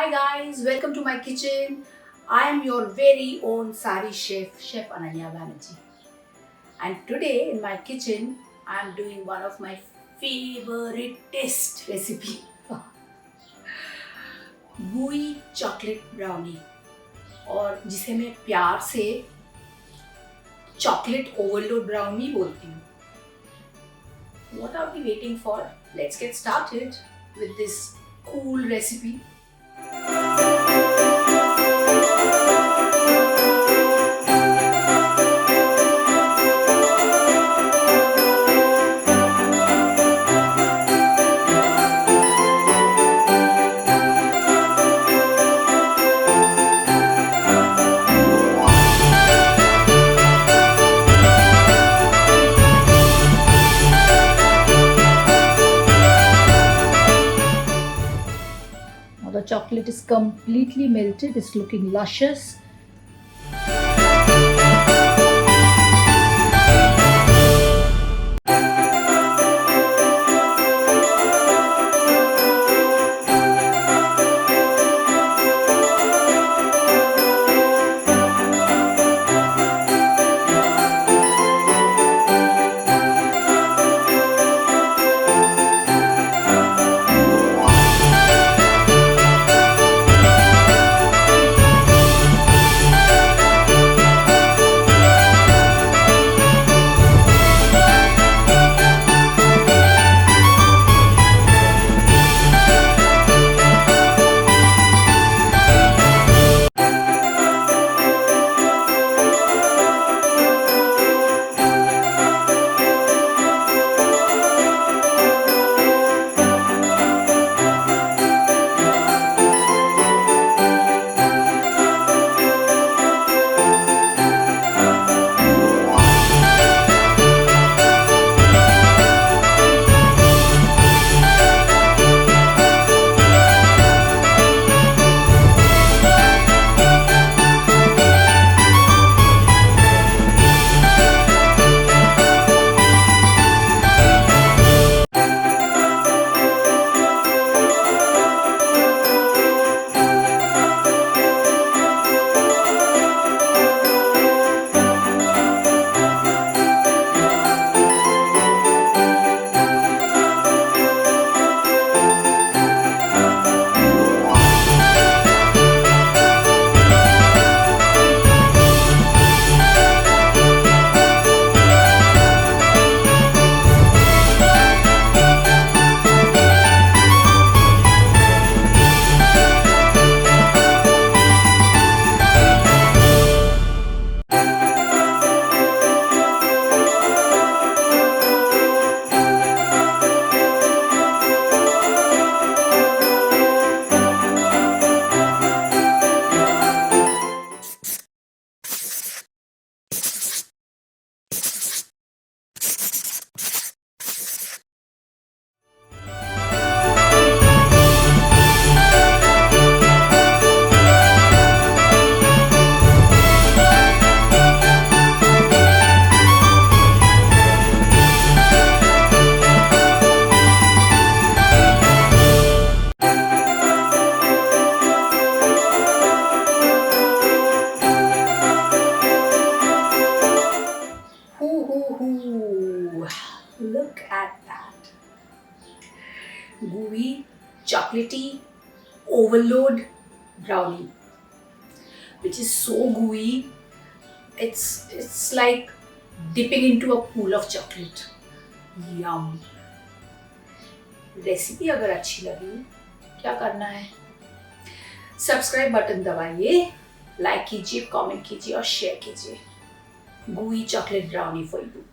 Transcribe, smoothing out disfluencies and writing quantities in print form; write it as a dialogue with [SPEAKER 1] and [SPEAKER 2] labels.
[SPEAKER 1] Hi guys, welcome to my kitchen. I am your very own sari chef, Chef Ananya Banerjee. And today in my kitchen, I am doing one of my favoriteest recipe, Gooey chocolate brownie, और जिसे मैं प्यार से chocolate overload brownie बोलती हूँ. What are we waiting for? Let's get started with this cool recipe. The chocolate is completely melted, it's looking luscious. Look at that. Gooey, chocolatey, overload brownie, which is so gooey. It's like dipping into a pool of chocolate. Yum. Recipe अगर अच्छी लगी क्या करना है? Subscribe button दबाइए, like कीजिए, comment कीजिए और शेयर कीजिए. Gooey chocolate brownie for you.